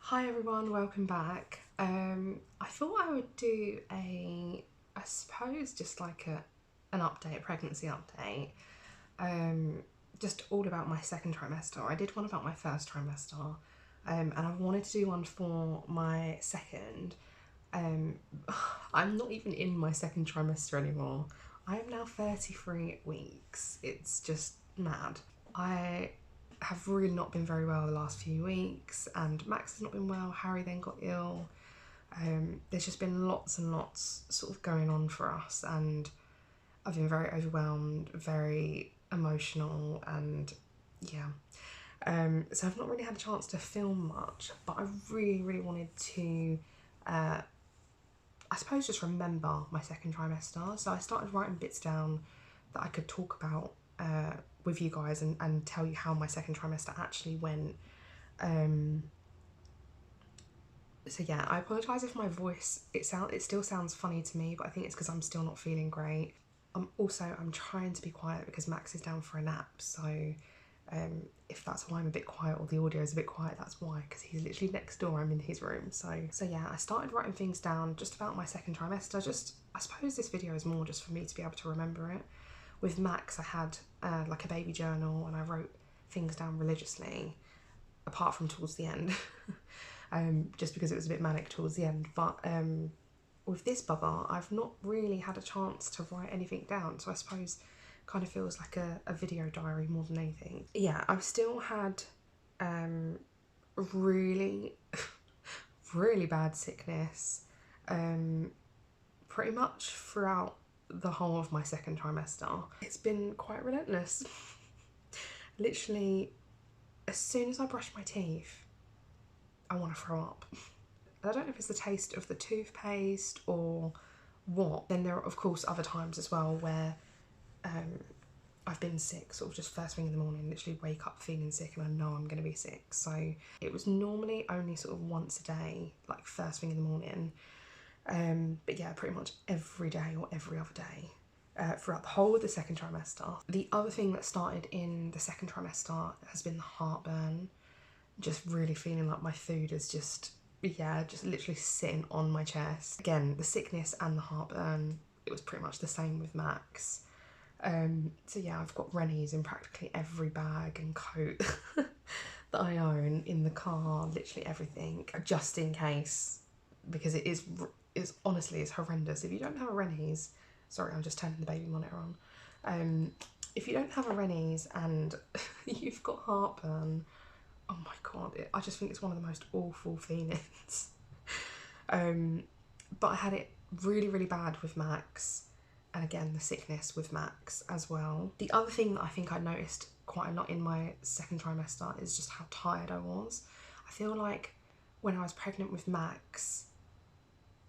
Hi everyone, welcome back. I thought I would do I suppose just like an update, a pregnancy update. Just all about my second trimester. I did one about my first trimester, and I wanted to do one for my second. I'm not even in my second trimester anymore. I am now 33 weeks. It's just mad. I have really not been very well the last few weeks, and Max has not been well. Harry then got ill. There's just been lots and lots sort of going on for us, and I've been very overwhelmed, very emotional, and yeah. So I've not really had a chance to film much, but I really wanted to I suppose just remember my second trimester. So I started writing bits down that I could talk about with you guys and tell you how my second trimester actually went. So yeah, I apologise if my voice, it still sounds funny to me, but I think it's because I'm still not feeling great. I'm trying to be quiet because Max is down for a nap, so if that's why I'm a bit quiet or the audio is a bit quiet, that's why, because he's literally next door. I'm in his room. So yeah, I started writing things down just about my second trimester. I suppose this video is more just for me to be able to remember it. With Max, I had like a baby journal and I wrote things down religiously, apart from towards the end, just because it was a bit manic towards the end. But with this bubba, I've not really had a chance to write anything down, so I suppose kind of feels like a video diary more than anything. Yeah, I've still had really really bad sickness pretty much throughout the whole of my second trimester. It's been quite relentless. Literally, as soon as I brush my teeth, I want to throw up. I don't know if it's the taste of the toothpaste or what. Then there are of course other times as well where I've been sick, sort of just first thing in the morning, literally wake up feeling sick and I know I'm going to be sick. So it was normally only sort of once a day, like first thing in the morning. But yeah, pretty much every day or every other day throughout the whole of the second trimester. The other thing that started in the second trimester has been the heartburn. Just really feeling like my food is just literally sitting on my chest. Again, the sickness and the heartburn, it was pretty much the same with Max. So yeah, I've got Rennies in practically every bag and coat that I own, in the car, literally everything, just in case, because it's honestly, it's horrendous. If you don't have a Rennies, sorry, I'm just turning the baby monitor on. If you don't have a Rennies and you've got heartburn, oh my god, I just think it's one of the most awful feelings. But I had it really bad with Max, and again the sickness with Max as well. The other thing that I think I noticed quite a lot in my second trimester is just how tired I was. I feel like when I was pregnant with Max,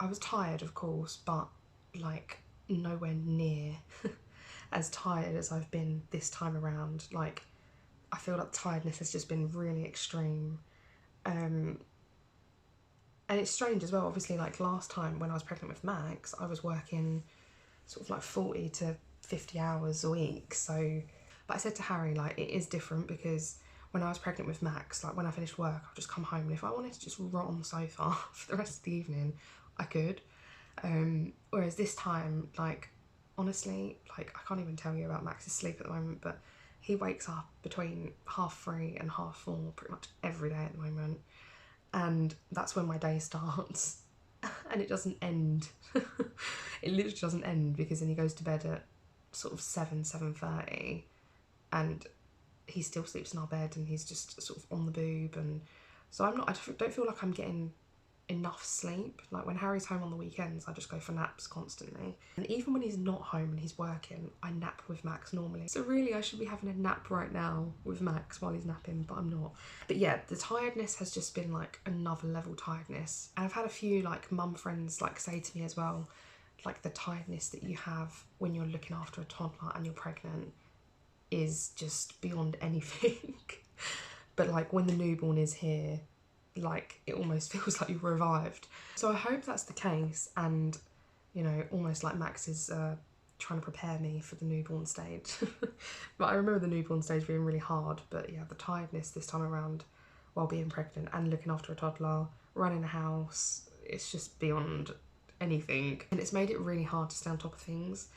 I was tired of course, but like nowhere near as tired as I've been this time around. Like, I feel like tiredness has just been really extreme. And it's strange as well, obviously, like last time when I was pregnant with Max, I was working sort of like 40 to 50 hours a week. So, but I said to Harry, like, it is different because when I was pregnant with Max, like when I finished work, I'd just come home and if I wanted to just rot on the sofa for the rest of the evening, I could. Whereas this time, like, honestly, like I can't even tell you about Max's sleep at the moment, but he wakes up between 3:30 and 4:30 pretty much every day at the moment. And that's when my day starts. And it doesn't end. It literally doesn't end, because then he goes to bed at sort of 7:30 and he still sleeps in our bed and he's just sort of on the boob. And so I don't feel like I'm getting enough sleep. Like when Harry's home on the weekends, I just go for naps constantly. And even when he's not home and he's working, I nap with Max normally. So really I should be having a nap right now with Max while he's napping, but I'm not. But yeah, the tiredness has just been like another level tiredness. And I've had a few like mum friends like say to me as well, like the tiredness that you have when you're looking after a toddler and you're pregnant is just beyond anything. But like when the newborn is here, like it almost feels like you've revived. So I hope that's the case, and you know, almost like Max is trying to prepare me for the newborn stage. But I remember the newborn stage being really hard, but yeah, the tiredness this time around while being pregnant and looking after a toddler, running a house. It's just beyond anything. And it's made it really hard to stay on top of things,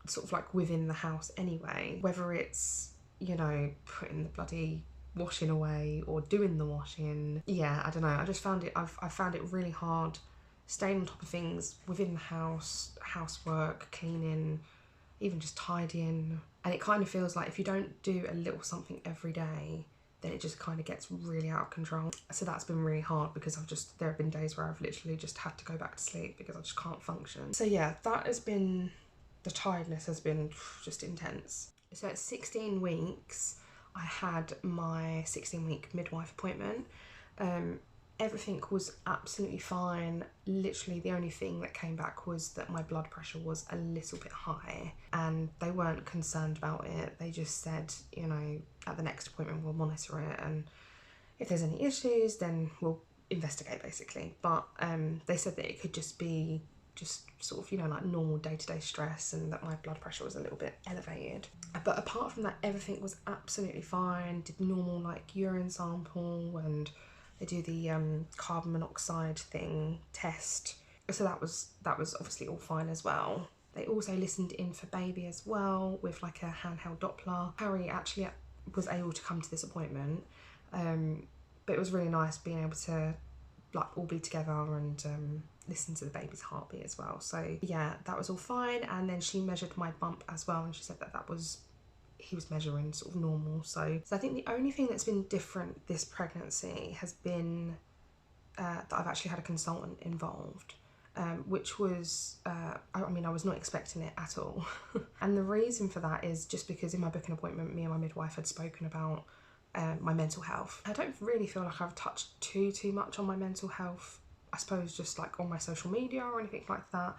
sort of like within the house anyway. Whether it's, you know, putting the bloody washing away or doing the washing. Yeah, I don't know. I just found it, I found it really hard staying on top of things within the house, housework, cleaning, even just tidying. And it kind of feels like if you don't do a little something every day, then it just kind of gets really out of control. So that's been really hard because there have been days where I've literally just had to go back to sleep because I just can't function. So yeah, that has been, the tiredness has been just intense. So at 16 weeks, I had my 16-week midwife appointment. Everything was absolutely fine. Literally the only thing that came back was that my blood pressure was a little bit high, and they weren't concerned about it. They just said, you know, at the next appointment we'll monitor it, and if there's any issues then we'll investigate basically. But they said that it could just be sort of, you know, like normal day-to-day stress, and that my blood pressure was a little bit elevated. But apart from that, everything was absolutely fine. Did normal like urine sample, and they do the carbon monoxide test. So that was obviously all fine as well. They also listened in for baby as well with like a handheld Doppler. Harry actually was able to come to this appointment, but it was really nice being able to like all be together and listen to the baby's heartbeat as well. So yeah, that was all fine. And then she measured my bump as well, and she said that he was measuring sort of normal. So I think the only thing that's been different this pregnancy has been that I've actually had a consultant involved, which was, I mean, I was not expecting it at all. And the reason for that is just because in my booking appointment, me and my midwife had spoken about my mental health. I don't really feel like I've touched too much on my mental health, I suppose just like on my social media or anything like that.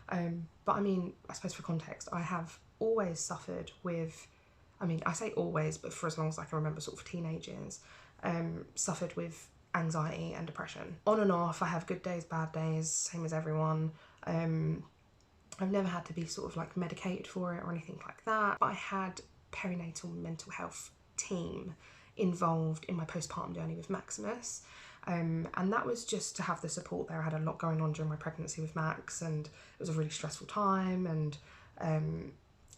But I mean, I suppose for context, I have always suffered with, I mean, I say always, but for as long as I can remember, sort of teenage years, suffered with anxiety and depression. On and off, I have good days, bad days, same as everyone. I've never had to be sort of like medicated for it or anything like that. But I had perinatal mental health team involved in my postpartum journey with Maximus. And that was just to have the support there. I had a lot going on during my pregnancy with Max, and it was a really stressful time, and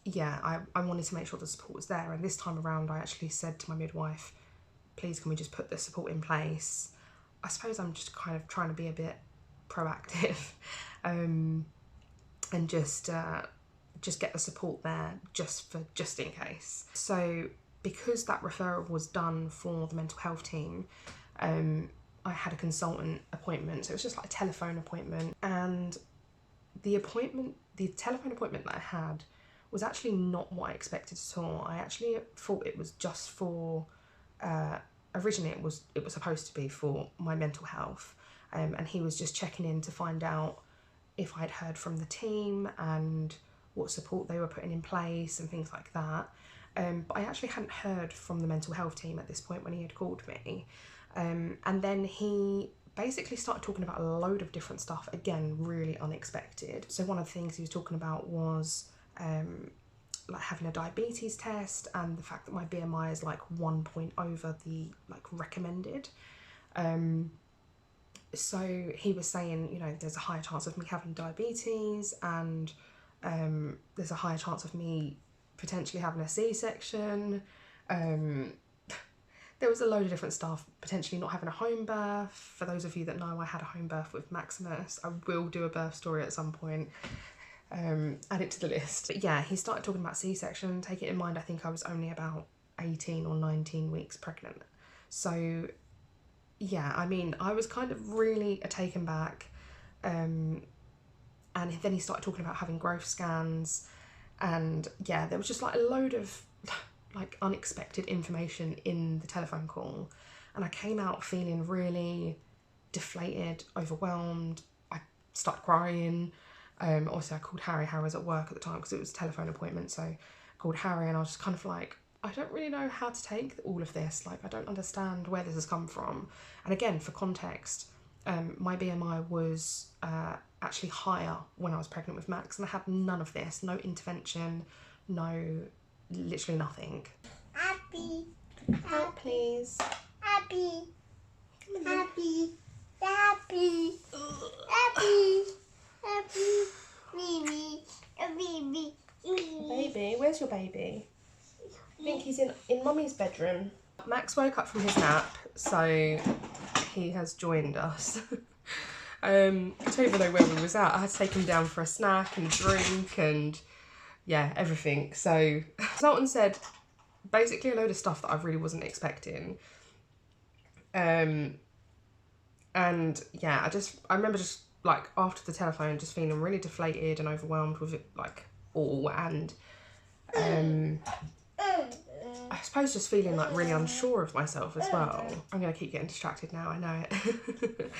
yeah, I wanted to make sure the support was there. And this time around, I actually said to my midwife, please can we just put the support in place? I suppose I'm just kind of trying to be a bit proactive, and just get the support there just in case. So because that referral was done for the mental health team, I had a consultant appointment. So it was just like a telephone appointment, and the telephone appointment that I had was actually not what I expected at all. I actually thought it was just for, originally it was supposed to be for my mental health, and he was just checking in to find out if I'd heard from the team and what support they were putting in place and things like that. But I actually hadn't heard from the mental health team at this point when he had called me. And then he basically started talking about a load of different stuff, again, really unexpected. So one of the things he was talking about was like having a diabetes test, and the fact that my BMI is like 1 point over the like recommended. So he was saying, you know, there's a higher chance of me having diabetes, and there's a higher chance of me potentially having a C-section. There was a load of different stuff, potentially not having a home birth. For those of you that know, I had a home birth with Maximus. I will do a birth story at some point, add it to the list. But yeah, he started talking about C-section. Take it in mind, I think I was only about 18 or 19 weeks pregnant. So yeah, I mean, I was kind of really taken back. And then he started talking about having growth scans, and yeah, there was just like a load of like unexpected information in the telephone call, and I came out feeling really deflated, overwhelmed. I started crying. Obviously I called Harry. Harry was at work at the time because it was a telephone appointment, so I called Harry, and I was just kind of like, I don't really know how to take all of this. Like, I don't understand where this has come from. And again, for context, my BMI was actually higher when I was pregnant with Max, and I had none of this, no intervention, literally nothing. Happy. Out, please. Happy. Happy. Happy. Happy. Happy. Baby. Baby. Baby, where's your baby? I think he's in Mummy's bedroom. Max woke up from his nap, so he has joined us. I don't even know where we was at. I had to take him down for a snack and drink and yeah, everything. So Sultan said basically a load of stuff that I really wasn't expecting. And yeah, I remember just like after the telephone just feeling really deflated and overwhelmed with it, like all, and I suppose just feeling like really unsure of myself as well. I'm gonna keep getting distracted now, I know it.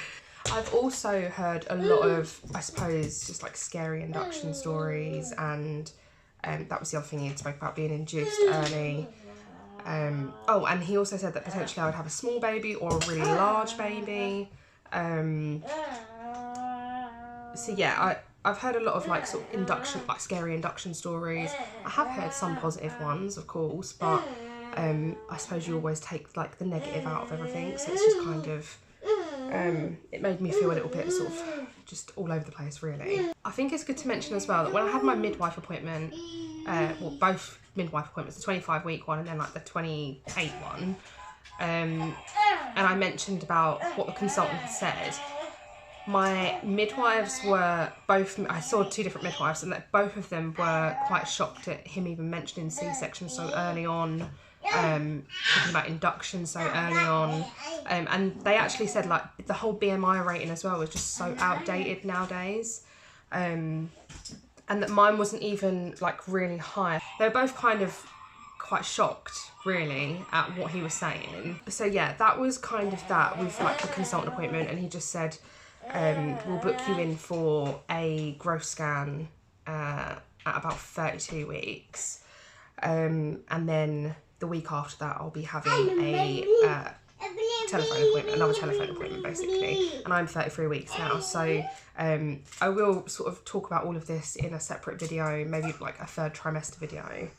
I've also heard a lot of, I suppose, just like scary induction stories, and that was the other thing he spoke about, being induced early. Oh, and he also said that potentially I would have a small baby or a really large baby. So yeah, I've heard a lot of like sort of induction, like scary induction stories. I have heard some positive ones, of course, but I suppose you always take like the negative out of everything. So it's just kind of, it made me feel a little bit sort of just all over the place, really. I think it's good to mention as well that when I had my midwife appointment, well, both midwife appointments, the 25-week one and then like the 28 one, and I mentioned about what the consultant had said, my midwives were both, I saw 2 different midwives, and that both of them were quite shocked at him even mentioning C-section so early on, talking about induction so early on, and they actually said like the whole BMI rating as well was just so outdated nowadays, and that mine wasn't even like really high. They were both kind of quite shocked really at what he was saying. So yeah, that was kind of that with like the consultant appointment, and he just said, we'll book you in for a growth scan at about 32 weeks. And then the week after that, I'll be having a telephone appointment, another telephone appointment basically. And I'm 33 weeks now. So I will sort of talk about all of this in a separate video, maybe like a 3rd trimester video,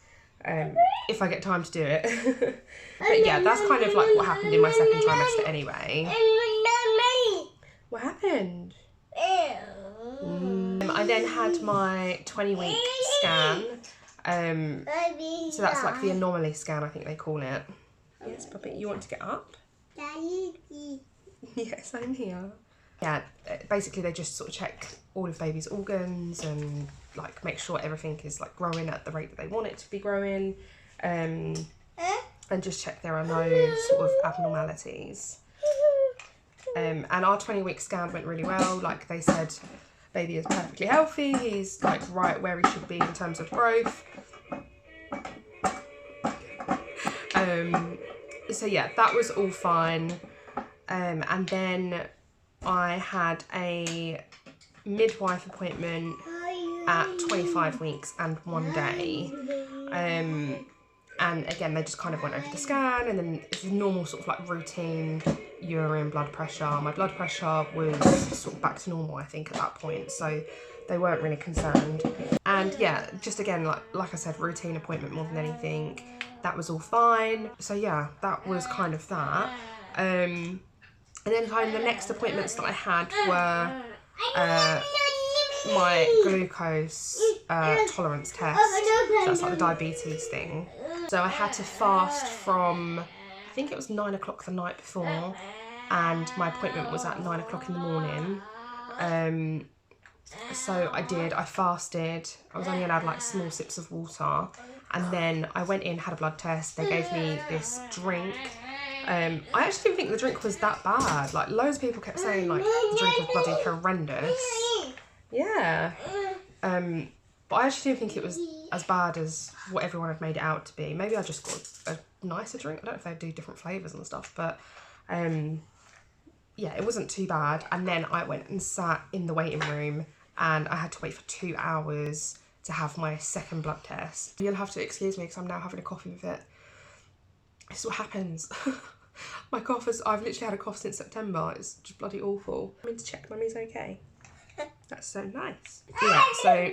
if I get time to do it. But yeah, that's kind of like what happened in my 2nd trimester anyway. What happened? I then had my 20-week scan. So that's like the anomaly scan, I think they call it. Yes, Puppy, you want to get up? Yes, I'm here. Yeah, basically they just sort of check all of baby's organs and like make sure everything is like growing at the rate that they want it to be growing, and just check there are no sort of abnormalities. And our 20-week scan went really well. Like they said, baby is perfectly healthy. He's like right where he should be in terms of growth. So yeah, that was all fine. And then I had a midwife appointment at 25 weeks and 1 day. And again, they just kind of went over the scan, and then it's a normal sort of like routine urine blood pressure. My blood pressure was sort of back to normal, I think, at that point, so they weren't really concerned. And yeah, just again, like I said, routine appointment more than anything. That was all fine. So yeah, that was kind of that. And then kind of the next appointments that I had were my glucose tolerance test. So that's like the diabetes thing. So I had to fast from, I think it was 9 o'clock the night before, and my appointment was at 9 o'clock in the morning. So I fasted. I was only allowed like small sips of water, and then I went in, had a blood test. They gave me this drink. I actually didn't think the drink was that bad. Like loads of people kept saying like the drink was bloody horrendous. Yeah. But I actually didn't think it was as bad as what everyone had made it out to be. Maybe I just got a nicer drink. I don't know if they do different flavours and stuff, but yeah, it wasn't too bad. And then I went and sat in the waiting room, and I had to wait for 2 hours to have my 2nd blood test. You'll have to excuse me because I'm now having a coffee with it. This is what happens. My cough I've literally had a cough since September. It's just bloody awful. I'm in to check Mummy's okay. That's so nice. Yeah, so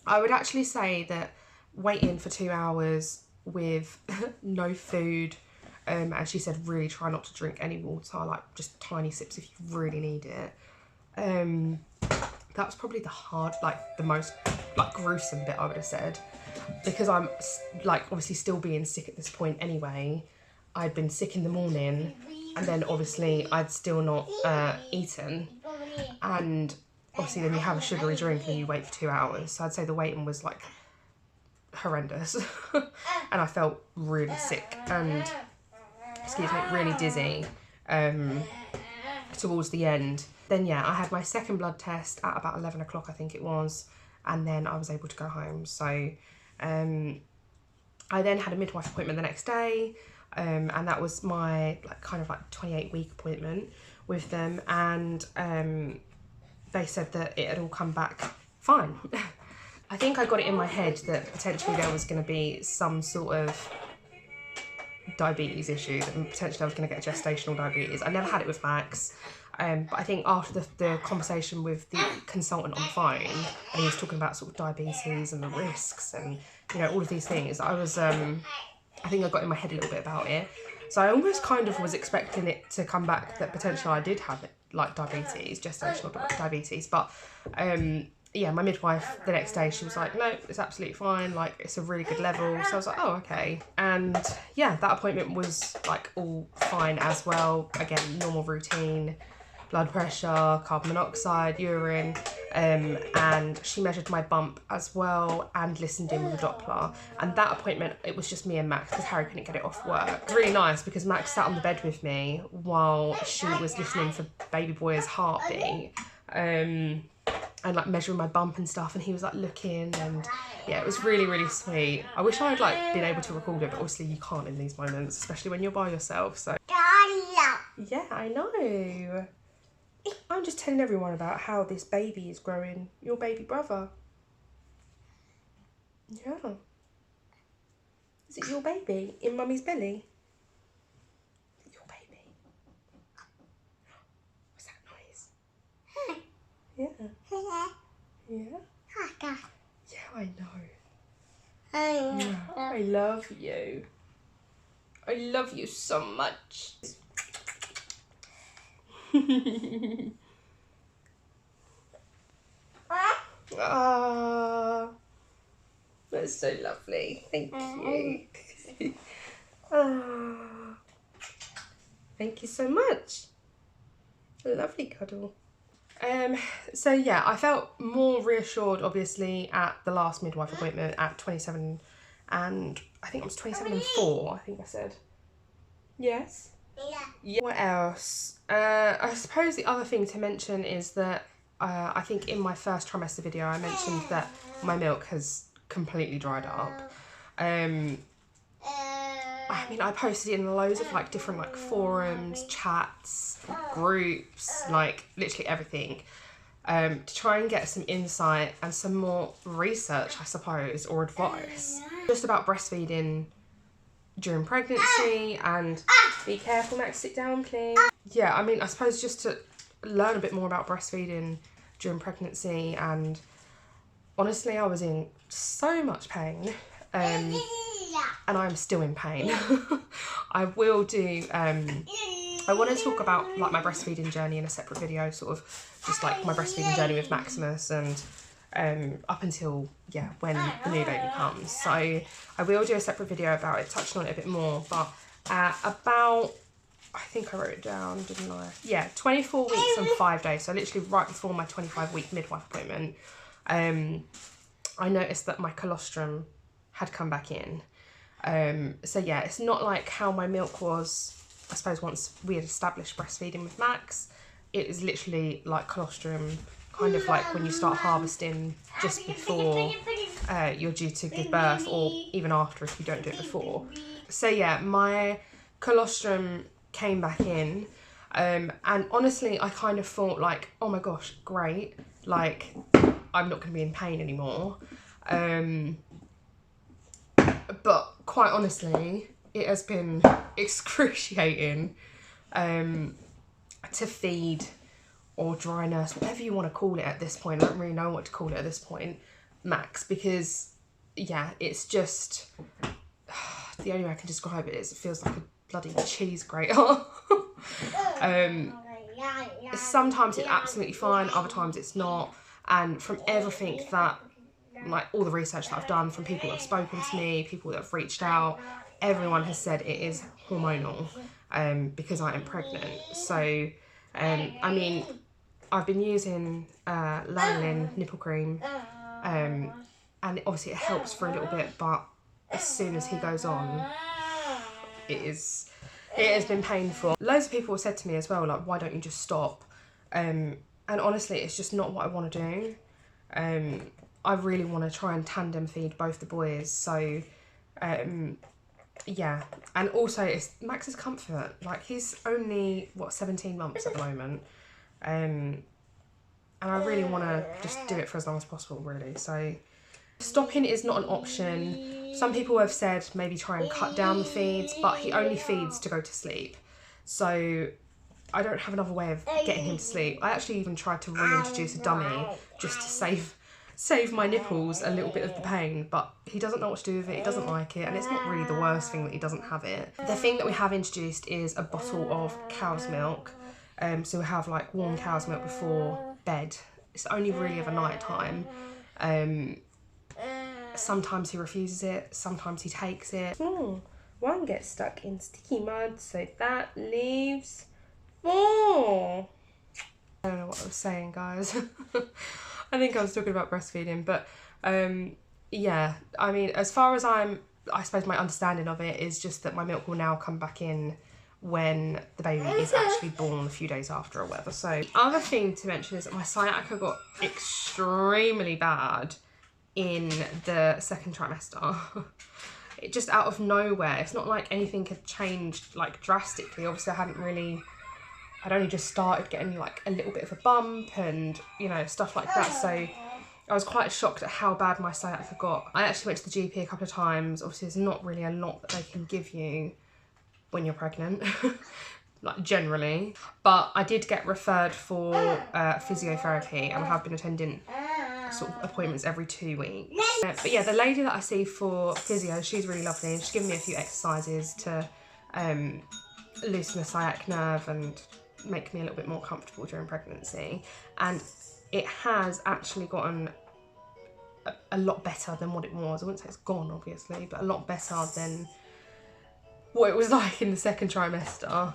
I would actually say that waiting for 2 hours with no food And she said really try not to drink any water, like just tiny sips if you really need it. That was probably the most like gruesome bit, I would have said, because I'm like obviously still being sick at this point anyway. I'd been sick in the morning, and then obviously I'd still not eaten, and obviously then you have a sugary drink and you wait for 2 hours. So I'd say the waiting was like horrendous. And I felt really sick and, excuse me, really dizzy towards the end. Then yeah, I had my second blood test at about 11 o'clock, I think it was, and then I was able to go home. So I then had a midwife appointment the next day, and that was my kind of 28-week appointment with them, and they said that it had all come back fine. I think I got it in my head that potentially there was going to be some sort of diabetes issue, that potentially I was going to get gestational diabetes. I never had it with Max, but I think after the conversation with the consultant on the phone, and he was talking about sort of diabetes and the risks and, you know, all of these things, I was, I think I got in my head a little bit about it. So I almost kind of was expecting it to come back that potentially I did have it, like diabetes, gestational diabetes, but yeah, my midwife the next day, she was like, no, it's absolutely fine, like it's a really good level. So I was like, oh, okay. And yeah, that appointment was like all fine as well. Again, normal routine, blood pressure, carbon monoxide, urine, and she measured my bump as well and listened in with a Doppler. And that appointment, it was just me and Max because Harry couldn't get it off work. It was really nice because Max sat on the bed with me while she was listening for baby boy's heartbeat. And like measuring my bump and stuff, and he was like looking, and yeah, it was really, really sweet. I wish I had like been able to record it, but obviously you can't in these moments, especially when you're by yourself. So yeah, I know. I'm just telling everyone about how this baby is growing. Your baby brother. Yeah. Is it your baby in mummy's belly? Your baby. What's that noise? Yeah. Yeah? Yeah, I know. Yeah, I love you. I love you so much. Ah, that's so lovely. Thank you. Ah, thank you so much. A lovely cuddle. So yeah, I felt more reassured obviously at the last midwife appointment at 27 and I think it was 27 and 4, I think I said. Yes? Yeah. What else? I suppose the other thing to mention is that I think in my first trimester video I mentioned that my milk has completely dried up. I mean, I posted in loads of like different like forums, chats, groups, like literally everything, to try and get some insight and some more research, I suppose, or advice just about breastfeeding during pregnancy. And be careful, Max, sit down please. Yeah, I mean, I suppose just to learn a bit more about breastfeeding during pregnancy, and honestly I was in so much pain, and I'm still in pain. I will do, I want to talk about like my breastfeeding journey in a separate video, sort of just like my breastfeeding journey with Maximus and up until, yeah, when the new baby comes. So I will do a separate video about it, touching on it a bit more, but about, I think I wrote it down, didn't I? Yeah, 24 weeks and 5 days. So literally right before my 25-week midwife appointment, I noticed that my colostrum had come back in. So yeah, it's not like how my milk was, I suppose, once we had established breastfeeding with Max. It is literally like colostrum, kind of like when you start harvesting just before you're due to give birth, or even after if you don't do it before. So yeah, my colostrum came back in, and honestly I kind of thought like, oh my gosh, great, like I'm not going to be in pain anymore. But quite honestly, it has been excruciating to feed or dry nurse, whatever you want to call it at this point. I don't really know what to call it at this point, Max, because yeah, it's just, the only way I can describe it is it feels bloody cheese grater. Sometimes it's absolutely fine, other times it's not. And from everything that, like all the research that I've done, from people that have spoken to me, people that have reached out, everyone has said it is hormonal because I am pregnant. So, I mean, I've been using lanolin nipple cream and obviously it helps for a little bit, but as soon as he goes on, it has been painful. Loads of people have said to me as well, like, why don't you just stop? And honestly, it's just not what I want to do. I really want to try and tandem feed both the boys. So, yeah. And also, it's Max's comfort. Like, he's only, 17 months at the moment. And I really want to just do it for as long as possible, really. So, stopping is not an option. Some people have said maybe try and cut down the feeds, but he only feeds to go to sleep. So I don't have another way of getting him to sleep. I actually even tried to reintroduce a dummy just to save my nipples a little bit of the pain, but he doesn't know what to do with it, he doesn't like it, and it's not really the worst thing that he doesn't have it. The thing that we have introduced is a bottle of cow's milk. So we have like warm cow's milk before bed. It's only really of a night time. Sometimes he refuses it, sometimes he takes it. One gets stuck in sticky mud, so that leaves 4. I don't know what I was saying, guys. I think I was talking about breastfeeding, but yeah, I mean, as far as I suppose my understanding of it is just that my milk will now come back in when the baby is actually born a few days after or whatever. So, other thing to mention is that my sciatica got extremely bad in the second trimester. It just out of nowhere. It's not like anything had changed like drastically. Obviously I'd only just started getting like a little bit of a bump and, you know, stuff like that. So I was quite shocked at how bad my sciatica got. I actually went to the GP a couple of times. Obviously there's not really a lot that they can give you when you're pregnant, like generally. But I did get referred for physiotherapy, and I have been attending sort of appointments every 2 weeks. But yeah, the lady that I see for physio, she's really lovely. She's given me a few exercises to loosen the sciatic nerve and make me a little bit more comfortable during pregnancy. And it has actually gotten a lot better than what it was. I wouldn't say it's gone, obviously, but a lot better than what it was like in the second trimester.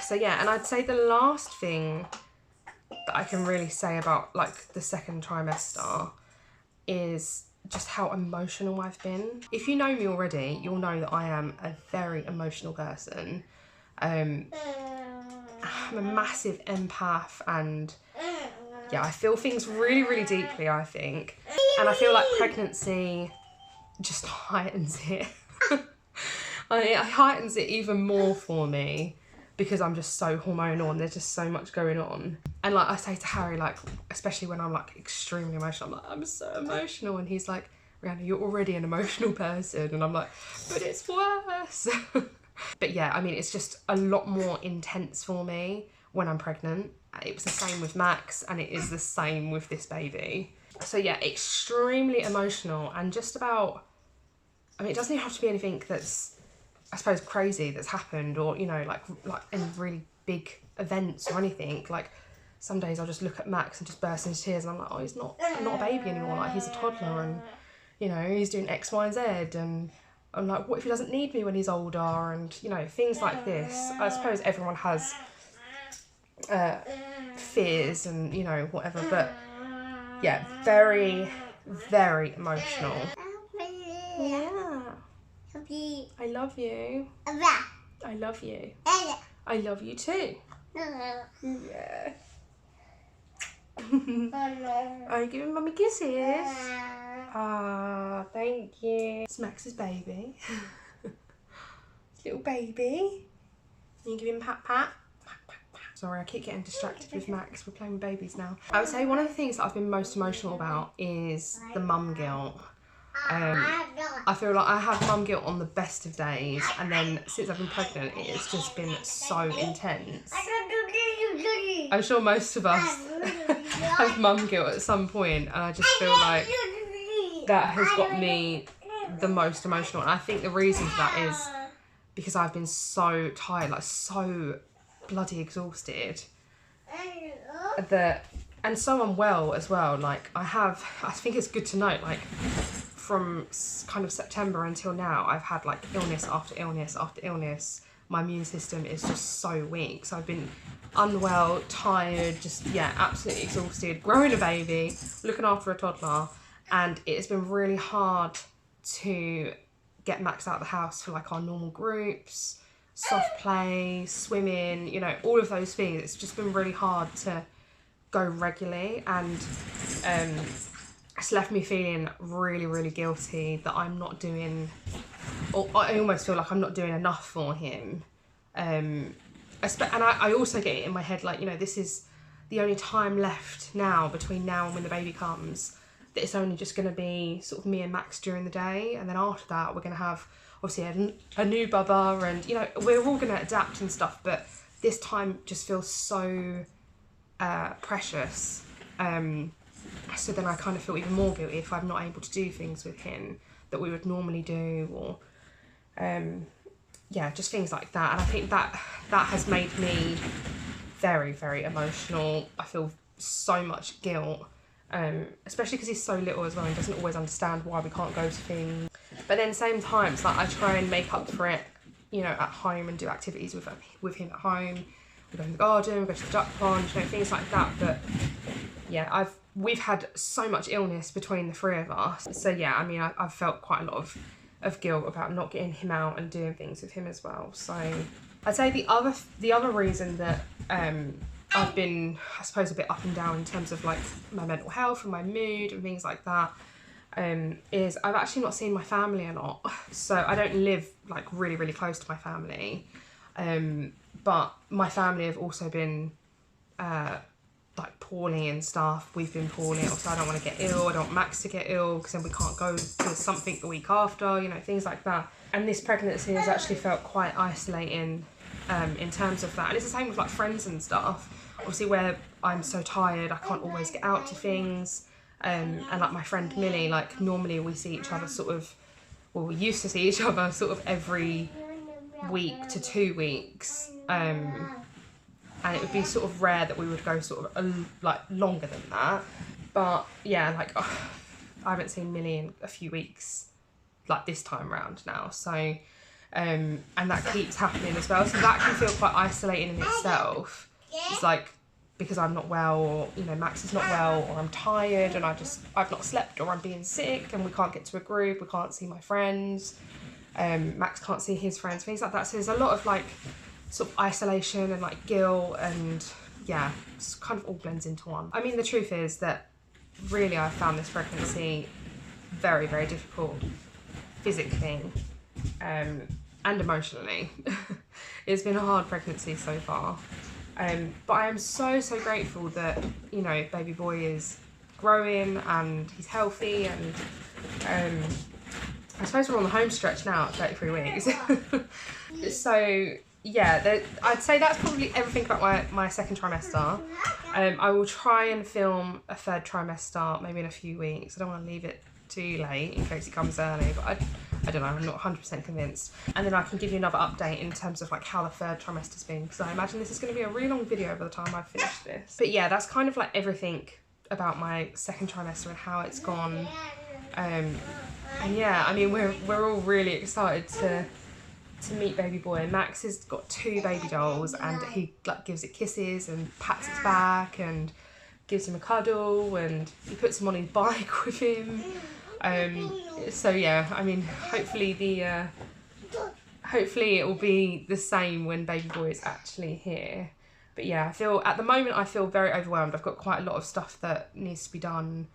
So yeah, and I'd say the last thing that I can really say about like the second trimester is just how emotional I've been. If you know me already, you'll know that I am a very emotional person. I'm a massive empath, and yeah, I feel things really, really deeply, I think. And I feel like pregnancy just heightens it. It heightens it even more for me because I'm just so hormonal and there's just so much going on. And like I say to Harry, like, especially when I'm like extremely emotional, I'm like, I'm so emotional. And he's like, Rihanna, you're already an emotional person. And I'm like, but it's worse. But yeah, I mean, it's just a lot more intense for me when I'm pregnant. It was the same with Max and it is the same with this baby. So yeah, extremely emotional and just about, I mean, it doesn't even have to be anything that's, I suppose, crazy that's happened, or, you know, like any really big events or anything. Like some days I'll just look at Max and just burst into tears and I'm like, oh, he's not a baby anymore, like he's a toddler and, you know, he's doing X, Y, and Z, and I'm like, what if he doesn't need me when he's older, and, you know, things like this. I suppose everyone has fears and, you know, whatever, but yeah, very, very emotional. Yeah. I love you. I love you. I love you too. Yeah. Are you giving Mummy kisses? Ah, thank you. It's Max's baby. Little baby. You give him pat pat? Sorry, I keep getting distracted with Max. We're playing with babies now. I would say one of the things that I've been most emotional about is the mum guilt. I feel like I have mum guilt on the best of days, and then since I've been pregnant, it's just been so intense. I'm sure most of us have mum guilt at some point, and I just feel like that has got me the most emotional. And I think the reason for that is because I've been so tired, like so bloody exhausted, and so unwell as well. Like I think it's good to note, like from kind of September until now, I've had like illness after illness after illness. My immune system is just so weak. So I've been unwell, tired, just, yeah, absolutely exhausted, growing a baby, looking after a toddler. And it has been really hard to get Max out of the house for like our normal groups, soft play, swimming, you know, all of those things. It's just been really hard to go regularly, and it's left me feeling really, really guilty that I'm not doing, or I almost feel like I'm not doing enough for him. And I also get it in my head, like, you know, this is the only time left now between now and when the baby comes, that it's only just going to be sort of me and Max during the day, and then after that we're going to have obviously a new bubba, and, you know, we're all going to adapt and stuff, but this time just feels so precious. So then I kind of feel even more guilty if I'm not able to do things with him that we would normally do, or yeah, just things like that. And I think that has made me very, very emotional. I feel so much guilt, especially because he's so little as well and doesn't always understand why we can't go to things. But then same times, like, I try and make up for it, you know, at home, and do activities with him at home. We go to the garden, we go to the duck pond, you know, things like that. But yeah, we've had so much illness between the three of us. So yeah, I mean, I've felt quite a lot of guilt about not getting him out and doing things with him as well. So I'd say the other reason that I've been, I suppose, a bit up and down in terms of like my mental health and my mood and things like that, is I've actually not seen my family a lot. So I don't live like really, really close to my family, but my family have also been like poorly and stuff. We've been poorly, so I don't want to get ill, I don't want Max to get ill, because then we can't go to something the week after, you know, things like that. And this pregnancy has actually felt quite isolating in terms of that. And it's the same with like friends and stuff, obviously, where I'm so tired I can't always get out to things, and like my friend Millie, like normally we see each other sort of, well, we used to see each other sort of every week to 2 weeks, and it would be sort of rare that we would go sort of like longer than that. But yeah, like I haven't seen Millie in a few weeks, like this time round now. So and that keeps happening as well. So that can feel quite isolating in itself. It's like, because I'm not well, or, you know, Max is not well, or I'm tired and I've not slept, or I'm being sick and we can't get to a group, we can't see my friends, Max can't see his friends, things like that. So there's a lot of like sort of isolation and like guilt, and yeah, it's kind of all blends into one. I mean, the truth is that really I found this pregnancy very, very difficult physically, and emotionally. It's been a hard pregnancy so far, but I am so, so grateful that, you know, baby boy is growing and he's healthy, and I suppose we're on the home stretch now at 33 weeks. So yeah, I'd say that's probably everything about my second trimester. I will try and film a third trimester maybe in a few weeks. I don't want to leave it too late in case it comes early, but I don't know, I'm not 100% convinced. And then I can give you another update in terms of like how the third trimester's been, because I imagine this is going to be a really long video by the time I've finished this. But yeah, that's kind of like everything about my second trimester and how it's gone. And yeah, I mean, we're all really excited to meet baby boy. Max has got 2 baby dolls, and he like gives it kisses and pats its back and gives him a cuddle, and he puts him on his bike with him. So yeah, I mean, hopefully it will be the same when baby boy is actually here. But yeah, at the moment I feel very overwhelmed. I've got quite a lot of stuff that needs to be done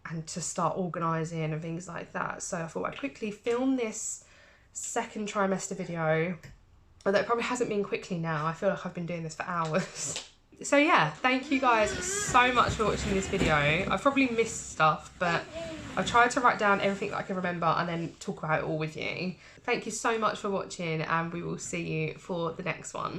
and to start organising and things like that. So I thought I'd quickly film this second trimester video, although it probably hasn't been quickly now. I feel like I've been doing this for hours. So yeah, thank you guys so much for watching this video. I've probably missed stuff, but I've tried to write down everything that I can remember and then talk about it all with you. Thank you so much for watching, and we will see you for the next one.